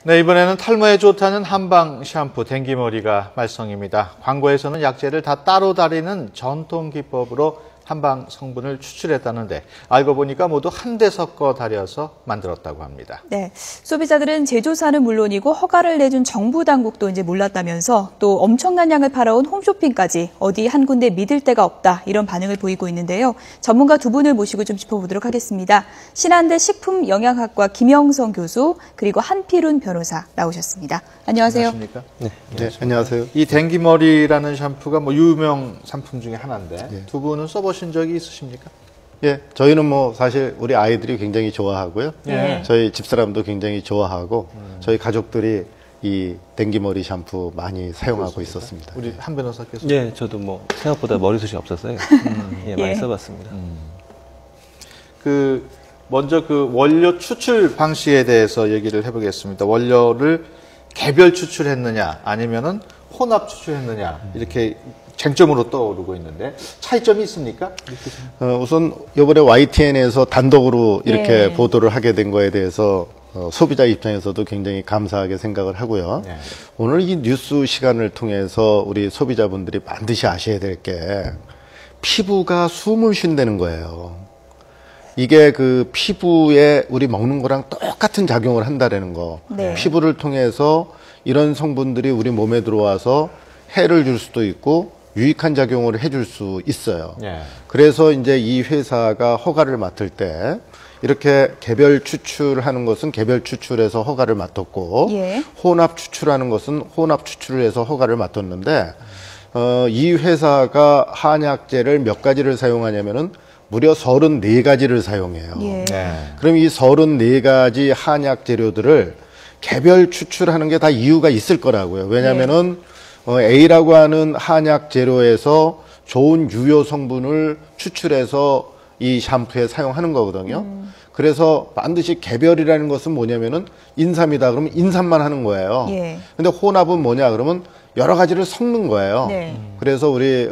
네, 이번에는 탈모에 좋다는 한방 샴푸 댕기머리가 말썽입니다. 광고에서는 약재를 다 따로 다리는 전통 기법으로 한방 성분을 추출했다는데 알고 보니까 모두 한데 섞어 다려서 만들었다고 합니다. 네, 소비자들은 제조사는 물론이고 허가를 내준 정부 당국도 이제 몰랐다면서 또 엄청난 양을 팔아온 홈쇼핑까지 어디 한 군데 믿을 데가 없다 이런 반응을 보이고 있는데요. 전문가 두 분을 모시고 좀 짚어보도록 하겠습니다. 신한대 식품영양학과 김영성 교수 그리고 한필훈 변호사 나오셨습니다. 안녕하세요. 안녕하십니까? 네, 안녕하세요. 이 댕기머리라는 샴푸가 뭐 유명 상품 중에 하나인데 네. 두 분은 써보신 적이 있으십니까? 예, 저희는 뭐 사실 우리 아이들이 굉장히 좋아하고요. 네. 저희 집사람도 굉장히 좋아하고 저희 가족들이 이 댕기머리 샴푸 많이 사용하고 있었습니다. 우리 한 변호사께서? 예, 저도 뭐 생각보다 머리숱이 없어서요. 예, 많이 써봤습니다. 먼저 그 원료 추출 방식에 대해서 얘기를 해보겠습니다. 원료를 개별 추출했느냐 아니면은 혼합 추출했느냐 이렇게 쟁점으로 떠오르고 있는데 차이점이 있습니까? 우선 이번에 YTN에서 단독으로 이렇게 보도를 하게 된 거에 대해서 소비자 입장에서도 굉장히 감사하게 생각을 하고요. 네. 오늘 이 뉴스 시간을 통해서 우리 소비자분들이 반드시 아셔야 될 게 피부가 숨을 쉰다는 거예요. 이게 그 피부에 우리 먹는 거랑 똑같은 작용을 한다라는 거. 네. 피부를 통해서 이런 성분들이 우리 몸에 들어와서 해를 줄 수도 있고 유익한 작용을 해줄 수 있어요. 네. 그래서 이제 이 회사가 허가를 맡을 때 이렇게 개별 추출하는 것은 개별 추출해서 허가를 맡았고 혼합 추출하는 것은 혼합 추출을 해서 허가를 맡았는데 이 회사가 한약재를 몇 가지를 사용하냐면은 무려 34가지를 사용해요. 네. 그럼 이 34가지 한약 재료들을 개별 추출하는 게 다 이유가 있을 거라고요. 왜냐면은 A라고 하는 한약 재료에서 좋은 유효 성분을 추출해서 이 샴푸에 사용하는 거거든요. 그래서 반드시 개별이라는 것은 뭐냐면은 인삼이다 그러면 인삼만 하는 거예요. 근데 혼합은 뭐냐 그러면 여러 가지를 섞는 거예요. 그래서 우리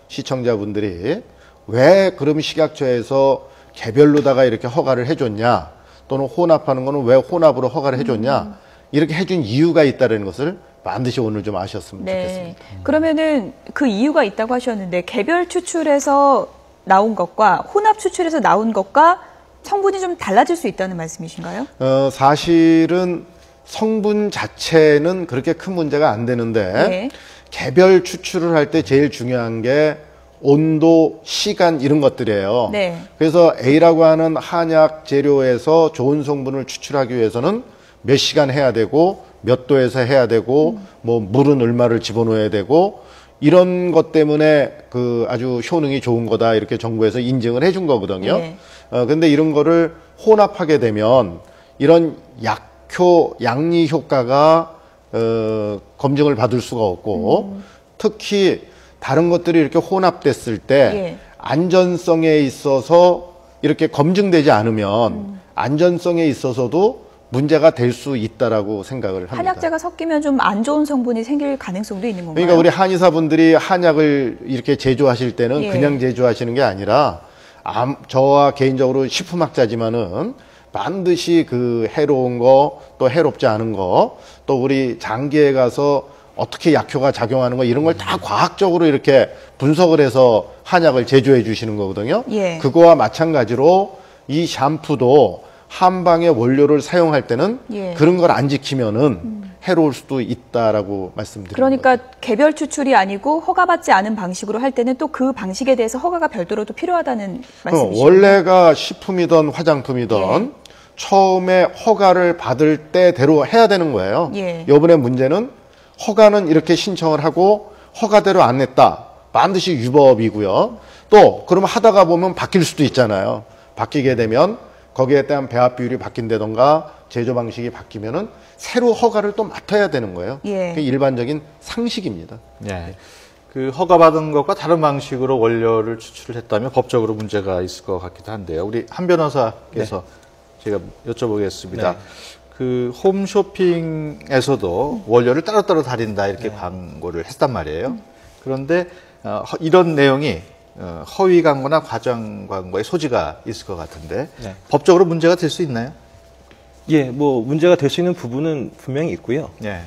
시청자분들이 왜 그럼 식약처에서 개별로다가 이렇게 허가를 해줬냐 또는 혼합하는 거는 왜 혼합으로 허가를 해줬냐 이렇게 해준 이유가 있다는 것을 반드시 오늘 좀 아셨으면 좋겠습니다. 그러면은 그 이유가 있다고 하셨는데 개별 추출해서 나온 것과 혼합 추출해서 나온 것과 성분이 좀 달라질 수 있다는 말씀이신가요? 사실은 성분 자체는 그렇게 큰 문제가 안 되는데 개별 추출을 할 때 제일 중요한 게 온도, 시간 이런 것들이에요. 그래서 A라고 하는 한약 재료에서 좋은 성분을 추출하기 위해서는 몇 시간 해야 되고 몇 도에서 해야 되고 뭐 물은 얼마를 집어넣어야 되고 이런 것 때문에 그 아주 효능이 좋은 거다 이렇게 정부에서 인증을 해준 거거든요. 근데 이런 거를 혼합하게 되면 이런 양리 효과가 검증을 받을 수가 없고 특히 다른 것들이 이렇게 혼합됐을 때 안전성에 있어서 이렇게 검증되지 않으면 안전성에 있어서도 문제가 될 수 있다라고 생각을 합니다. 한약재가 섞이면 좀 안 좋은 성분이 생길 가능성도 있는 건가요? 그러니까 우리 한의사분들이 한약을 이렇게 제조하실 때는 그냥 제조하시는 게 아니라 저와 개인적으로 식품학자지만은 반드시 그 해로운 거 또 해롭지 않은 거 또 우리 장기에 가서 어떻게 약효가 작용하는 거 이런 걸 다 과학적으로 이렇게 분석을 해서 한약을 제조해 주시는 거거든요. 그거와 마찬가지로 이 샴푸도 한방의 원료를 사용할 때는 그런 걸 안 지키면은 해로울 수도 있다라고 말씀드립니다. 그러니까 개별 추출이 아니고 허가받지 않은 방식으로 할 때는 또 그 방식에 대해서 허가가 별도로 또 필요하다는 말씀이시죠? 원래가 식품이든 화장품이든 처음에 허가를 받을 때대로 해야 되는 거예요. 이번에 문제는 허가는 이렇게 신청을 하고 허가대로 안 냈다. 반드시 위법이고요. 또 그러면 하다가 보면 바뀔 수도 있잖아요. 바뀌게 되면 거기에 대한 배합 비율이 바뀐다던가 제조 방식이 바뀌면은 새로 허가를 또 맡아야 되는 거예요. 그게 일반적인 상식입니다. 그 허가받은 것과 다른 방식으로 원료를 추출을 했다면 법적으로 문제가 있을 것 같기도 한데요. 우리 한 변호사께서 제가 여쭤보겠습니다. 그 홈쇼핑에서도 원료를 따로따로 다린다 이렇게 광고를 했단 말이에요. 그런데 이런 내용이 허위 광고나 과장 광고의 소지가 있을 것 같은데 법적으로 문제가 될 수 있나요? 예, 뭐 문제가 될 수 있는 부분은 분명히 있고요. 예.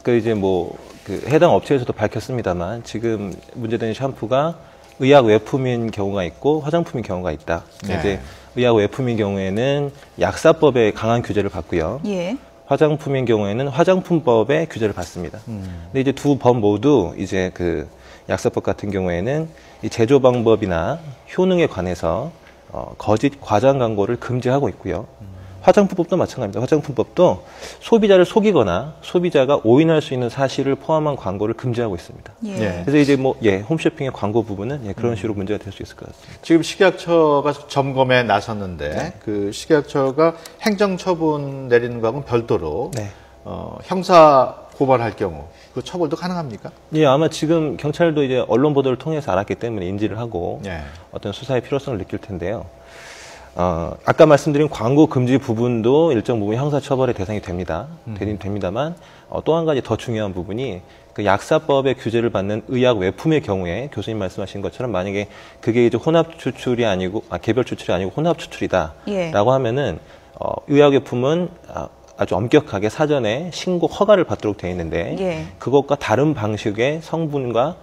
그 이제 뭐 그 해당 업체에서도 밝혔습니다만 지금 문제되는 샴푸가 의약 외품인 경우가 있고 화장품인 경우가 있다. 네. 이제 의약 외품인 경우에는 약사법에 강한 규제를 받고요. 예. 화장품인 경우에는 화장품법의 규제를 받습니다. 근데 이제 두 법 모두 이제 그 약사법 같은 경우에는 이 제조 방법이나 효능에 관해서 거짓 과장 광고를 금지하고 있고요. 화장품법도 마찬가지입니다. 화장품법도 소비자를 속이거나 소비자가 오인할 수 있는 사실을 포함한 광고를 금지하고 있습니다. 예. 예. 그래서 이제 뭐 홈쇼핑의 광고 부분은 그런 식으로 문제가 될 수 있을 것 같습니다. 지금 식약처가 점검에 나섰는데 그 식약처가 행정처분 내리는 거하고는 별도로 네. 형사 고발할 경우 그 처벌도 가능합니까? 예, 아마 지금 경찰도 이제 언론 보도를 통해서 알았기 때문에 인지를 하고 예. 어떤 수사의 필요성을 느낄 텐데요. 아까 말씀드린 광고 금지 부분도 일정 부분 형사처벌의 대상이 됩니다. 되긴 됩니다만 또 한 가지 더 중요한 부분이 그 약사법의 규제를 받는 의약 외품의 경우에 교수님 말씀하신 것처럼 만약에 그게 이제 혼합 추출이 아니고 개별 추출이 아니고 혼합 추출이다라고 예. 하면은 의약 외품은 아주 엄격하게 사전에 신고 허가를 받도록 되어 있는데 예. 그것과 다른 방식의 성분과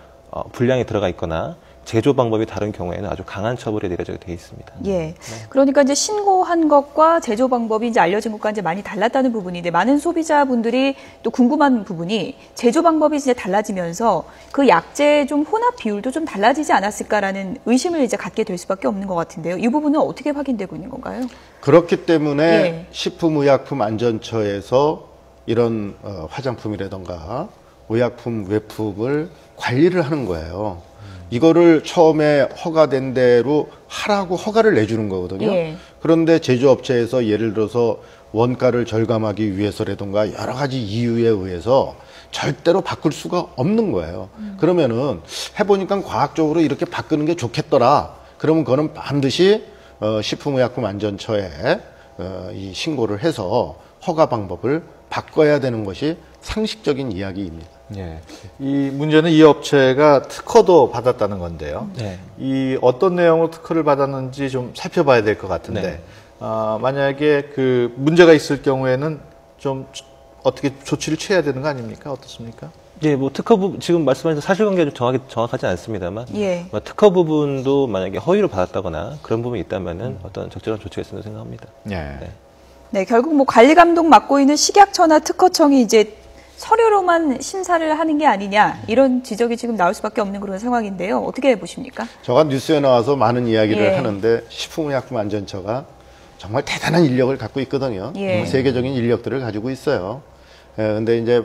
분량이 들어가 있거나 제조 방법이 다른 경우에는 아주 강한 처벌이 내려지게 되어 있습니다. 예. 그러니까 이제 신고한 것과 제조 방법이 이제 알려진 것과 이제 많이 달랐다는 부분인데 많은 소비자분들이 또 궁금한 부분이 제조 방법이 이제 달라지면서 그 약재 좀 혼합 비율도 좀 달라지지 않았을까라는 의심을 이제 갖게 될 수밖에 없는 것 같은데요. 이 부분은 어떻게 확인되고 있는 건가요? 그렇기 때문에 예. 식품의약품안전처에서 이런 화장품이라던가 의약품 외품을 관리를 하는 거예요. 이거를 처음에 허가된 대로 하라고 허가를 내주는 거거든요. 예. 그런데 제조업체에서 예를 들어서 원가를 절감하기 위해서라든가 여러 가지 이유에 의해서 절대로 바꿀 수가 없는 거예요. 그러면은 해보니까 과학적으로 이렇게 바꾸는 게 좋겠더라. 그러면 그거는 반드시 식품의약품안전처에 이 신고를 해서 허가 방법을 바꿔야 되는 것이 상식적인 이야기입니다. 예. 이 문제는 이 업체가 특허도 받았다는 건데요. 네. 이 어떤 내용으로 특허를 받았는지 좀 살펴봐야 될 것 같은데, 네. 만약에 그 문제가 있을 경우에는 좀 어떻게 조치를 취해야 되는 거 아닙니까? 어떻습니까? 예, 뭐 특허 부분 지금 말씀하신 사실관계가 좀 정확하지 않습니다만, 예. 뭐 특허 부분도 만약에 허위로 받았다거나 그런 부분이 있다면은 어떤 적절한 조치가 있다고 생각합니다. 예. 네. 네, 결국 뭐 관리 감독 맡고 있는 식약처나 특허청이 이제 서류로만 심사를 하는 게 아니냐 이런 지적이 지금 나올 수밖에 없는 그런 상황인데요. 어떻게 보십니까? 저가 뉴스에 나와서 많은 이야기를 예. 하는데 식품의약품안전처가 정말 대단한 인력을 갖고 있거든요. 예. 세계적인 인력들을 가지고 있어요. 근데 이제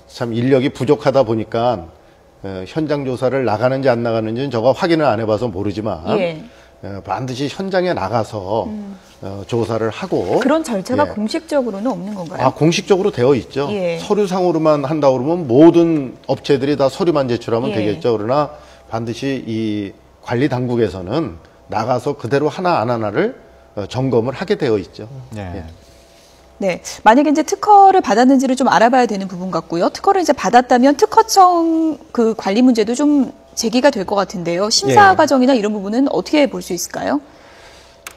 참 인력이 부족하다 보니까 현장 조사를 나가는지 안 나가는지는 저가 확인을 안 해봐서 모르지만 예. 반드시 현장에 나가서 조사를 하고 그런 절차가 예. 공식적으로는 없는 건가요? 공식적으로 되어 있죠. 예. 서류상으로만 한다 그러면 모든 업체들이 다 서류만 제출하면 예. 되겠죠. 그러나 반드시 이 관리 당국에서는 나가서 그대로 하나 안 하나를 점검을 하게 되어 있죠. 예. 예. 네, 만약에 이제 특허를 받았는지를 좀 알아봐야 되는 부분 같고요. 특허를 이제 받았다면 특허청 그 관리 문제도 좀 제기가 될 것 같은데요. 심사 예. 과정이나 이런 부분은 어떻게 볼 수 있을까요?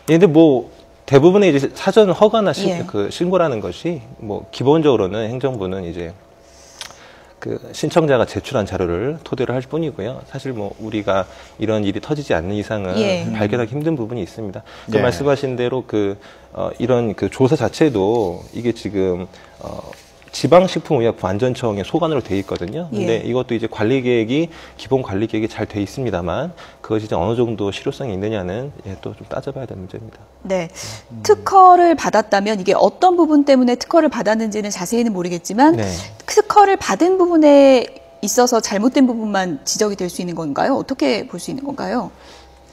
예, 근데 뭐 대부분의 이제 사전 허가나 예. 그 신고라는 것이 뭐 기본적으로는 행정부는 이제 그 신청자가 제출한 자료를 토대로 할 뿐이고요. 사실 뭐 우리가 이런 일이 터지지 않는 이상은 예. 발견하기 힘든 부분이 있습니다. 그 예. 말씀하신 대로 이런 그 조사 자체도 이게 지금 지방식품의약품안전청의 소관으로 돼 있거든요. 근데 예. 이것도 이제 기본 관리 계획이 잘 돼 있습니다만 그것이 이제 어느 정도 실효성이 있느냐는 또 좀 따져봐야 될 문제입니다. 네, 특허를 받았다면 이게 어떤 부분 때문에 특허를 받았는지는 자세히는 모르겠지만 네. 특허를 받은 부분에 있어서 잘못된 부분만 지적이 될 수 있는 건가요? 어떻게 볼 수 있는 건가요?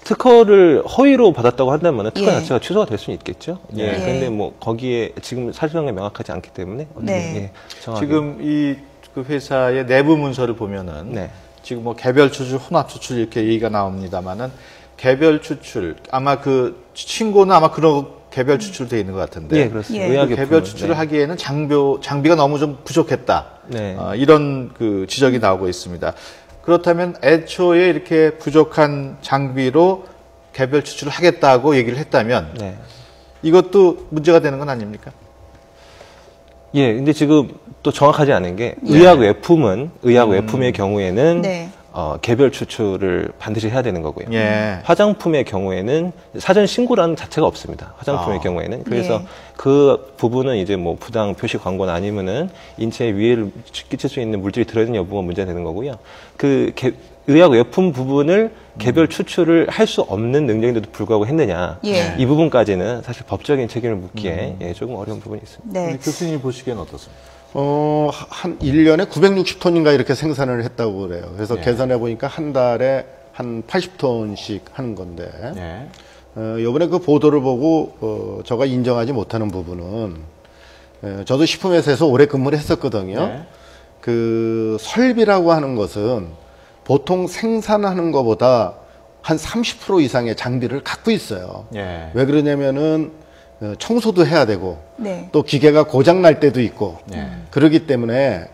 특허를 허위로 받았다고 한다면 특허 예. 자체가 취소가 될 수는 있겠죠. 예. 예. 그런데 뭐 거기에 지금 사실관계 명확하지 않기 때문에 네. 정확하게. 지금 이 그 회사의 내부 문서를 보면은 네. 지금 뭐 개별 추출, 혼합 추출 이렇게 얘기가 나옵니다만은 개별 추출 아마 그 신고는 아마 그런 개별 추출돼 있는 것 같은데. 예, 그렇습니다. 예. 그 의약의 개별 품은, 추출을 네. 하기에는 장비가 너무 좀 부족했다. 네. 이런 그 지적이 나오고 있습니다. 그렇다면 애초에 이렇게 부족한 장비로 개별 추출을 하겠다고 얘기를 했다면 네. 이것도 문제가 되는 건 아닙니까? 예, 근데 지금 또 정확하지 않은 게 의약 외품의 경우에는 네. 개별 추출을 반드시 해야 되는 거고요. 예. 화장품의 경우에는 사전 신고라는 자체가 없습니다. 화장품의 경우에는. 그래서 예. 그 부분은 이제 뭐 부당 표시 광고나 아니면은 인체에 위해를 끼칠 수 있는 물질이 들어있는 여부가 문제가 되는 거고요. 의약 외품 부분을 개별 추출을 할 수 없는 능력인데도 불구하고 했느냐. 예. 이 부분까지는 사실 법적인 책임을 묻기에 조금 어려운 부분이 있습니다. 네. 우리 교수님 보시기엔 어떻습니까? 한 1년에 960톤인가 이렇게 생산을 했다고 그래요. 그래서 네. 계산해 보니까 한 달에 한 80톤씩 하는 건데, 네. 요번에 그 보도를 보고, 제가 인정하지 못하는 부분은, 저도 식품회사에서 오래 근무를 했었거든요. 네. 그 설비라고 하는 것은 보통 생산하는 것보다 한 30% 이상의 장비를 갖고 있어요. 예. 왜 그러냐면은 청소도 해야 되고, 네. 또 기계가 고장 날 때도 있고, 예. 그러기 때문에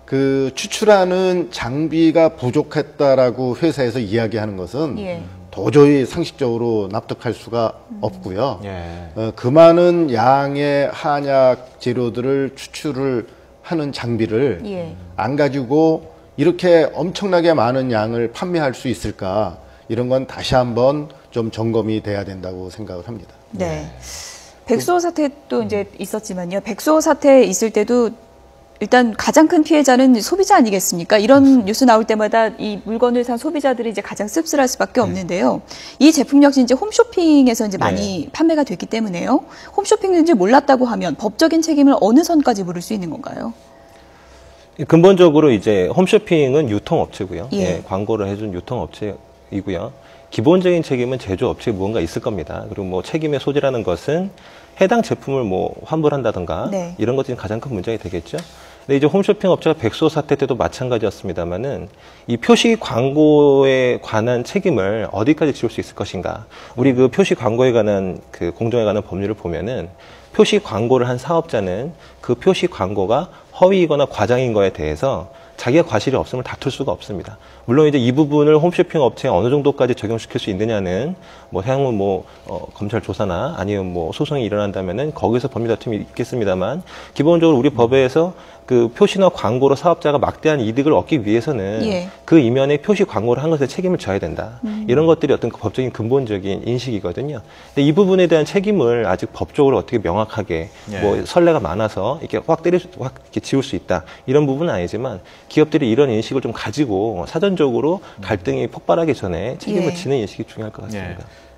그 추출하는 장비가 부족했다라고 회사에서 이야기하는 것은 예. 도저히 상식적으로 납득할 수가 없고요. 예. 그 많은 양의 한약 재료들을 추출을 하는 장비를 예. 안 가지고 이렇게 엄청나게 많은 양을 판매할 수 있을까, 이런 건 다시 한번 좀 점검이 돼야 된다고 생각을 합니다. 네. 백수호 사태도 이제 있었지만요. 백수호 사태 있을 때도 일단 가장 큰 피해자는 소비자 아니겠습니까? 이런 뉴스 나올 때마다 이 물건을 산 소비자들이 이제 가장 씁쓸할 수밖에 없는데요. 이 제품 역시 이제 홈쇼핑에서 이제 많이 판매가 됐기 때문에요. 홈쇼핑인지 몰랐다고 하면 법적인 책임을 어느 선까지 물을 수 있는 건가요? 근본적으로 이제 홈쇼핑은 유통업체고요. 예. 예, 광고를 해준 유통업체이고요. 기본적인 책임은 제조업체에 무언가 있을 겁니다. 그리고 뭐 책임의 소지라는 것은 해당 제품을 뭐 환불한다든가 네. 이런 것들이 가장 큰 문제가 되겠죠. 근데 이제 홈쇼핑 업체가 백수호 사태 때도 마찬가지였습니다만은 이 표시 광고에 관한 책임을 어디까지 지울 수 있을 것인가. 우리 그 표시 광고에 관한 그 공정에 관한 법률을 보면은 표시 광고를 한 사업자는 그 표시 광고가 허위이거나 과장인 거에 대해서 자기가 과실이 없음을 다툴 수가 없습니다. 물론 이제 이 부분을 홈쇼핑 업체에 어느 정도까지 적용시킬 수 있느냐는 뭐 향후 검찰 조사나 아니면 뭐 소송이 일어난다면은 거기서 법리 다툼이 있겠습니다만, 기본적으로 우리 법에서 그 표시나 광고로 사업자가 막대한 이득을 얻기 위해서는 예. 그 이면에 표시 광고를 한 것에 책임을 져야 된다. 이런 것들이 어떤 그 법적인 근본적인 인식이거든요. 근데 이 부분에 대한 책임을 아직 법적으로 어떻게 명확하게 예. 뭐 선례가 많아서 이렇게 확 이렇게 지울 수 있다. 이런 부분은 아니지만 기업들이 이런 인식을 좀 가지고 사전적으로 갈등이 폭발하기 전에 책임을 예. 지는 인식이 중요할 것 같습니다. 예.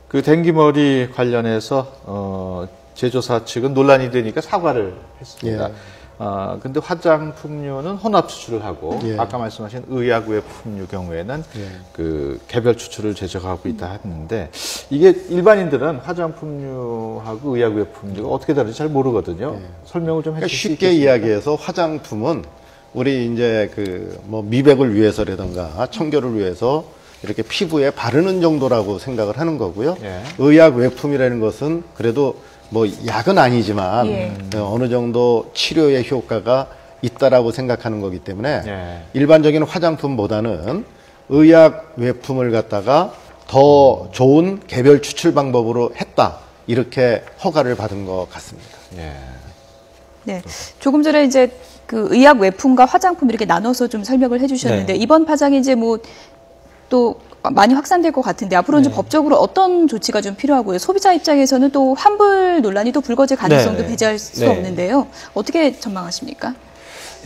그 댕기머리 관련해서 제조사 측은 논란이 되니까 사과를 했습니다. 예. 근데 화장품류는 혼합 추출을 하고 예. 아까 말씀하신 의약 외품류 경우에는 그 개별 추출을 제조하고 있다 했는데, 이게 일반인들은 화장품류하고 의약 외품류가 어떻게 다른지 잘 모르거든요. 설명을 좀 해주실 수 쉽게 있겠습니까? 이야기해서 화장품은 우리 이제 그 뭐 미백을 위해서라든가 청결을 위해서 이렇게 피부에 바르는 정도라고 생각을 하는 거고요. 예. 의약 외품이라는 것은 그래도 뭐 약은 아니지만 예. 어느 정도 치료의 효과가 있다라고 생각하는 거기 때문에 예. 일반적인 화장품보다는 의약 외품을 갖다가 더 좋은 개별 추출 방법으로 했다, 이렇게 허가를 받은 것 같습니다. 예. 네. 조금 전에 이제 그 의약 외품과 화장품 이렇게 나눠서 좀 설명을 해주셨는데, 네. 이번 파장이 이제 뭐 또 많이 확산될 것 같은데 앞으로는 좀 법적으로 어떤 조치가 좀 필요하고요. 소비자 입장에서는 또 환불 논란이 또 불거질 가능성도 네. 배제할 수 네. 없는데요. 어떻게 전망하십니까?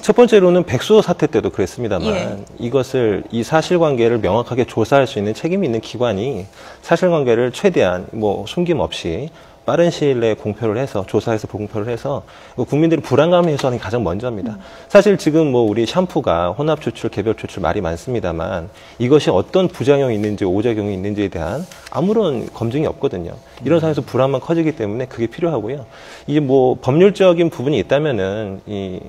첫 번째로는 백수호 사태 때도 그랬습니다만 예. 이것을 이 사실관계를 명확하게 조사할 수 있는 책임이 있는 기관이 사실관계를 최대한 뭐 숨김 없이 빠른 시일 내에 공표를 해서 조사해서 공표를 해서 국민들의 불안감을 해소하는 게 가장 먼저입니다. 사실 지금 뭐 우리 샴푸가 혼합 추출, 개별 추출 말이 많습니다만 이것이 어떤 부작용이 있는지 오작용이 있는지에 대한 아무런 검증이 없거든요. 이런 상황에서 불안만 커지기 때문에 그게 필요하고요. 이게 뭐 법률적인 부분이 있다면은 이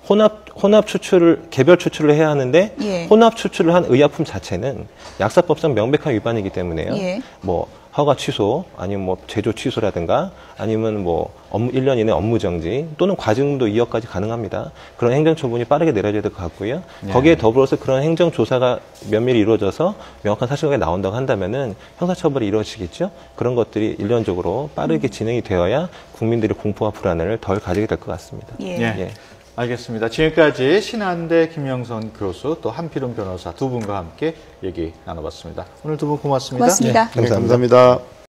혼합 추출을, 개별 추출을 해야 하는데, 예. 혼합 추출을 한 의약품 자체는 약사법상 명백한 위반이기 때문에요. 예. 뭐, 허가 취소, 아니면 뭐 제조 취소라든가, 아니면 뭐 1년 이내 업무 정지, 또는 과징금도 2억까지 가능합니다. 그런 행정처분이 빠르게 내려져야 될 것 같고요. 거기에 더불어서 그런 행정조사가 면밀히 이루어져서 명확한 사실관계가 나온다고 한다면은 형사처벌이 이루어지겠죠. 그런 것들이 일련적으로 빠르게 진행이 되어야 국민들의 공포와 불안을 덜 가지게 될 것 같습니다. 예. 알겠습니다. 지금까지 신한대 김영선 교수 또 한필훈 변호사 두 분과 함께 얘기 나눠봤습니다. 오늘 두 분 고맙습니다. 고맙습니다. 감사합니다.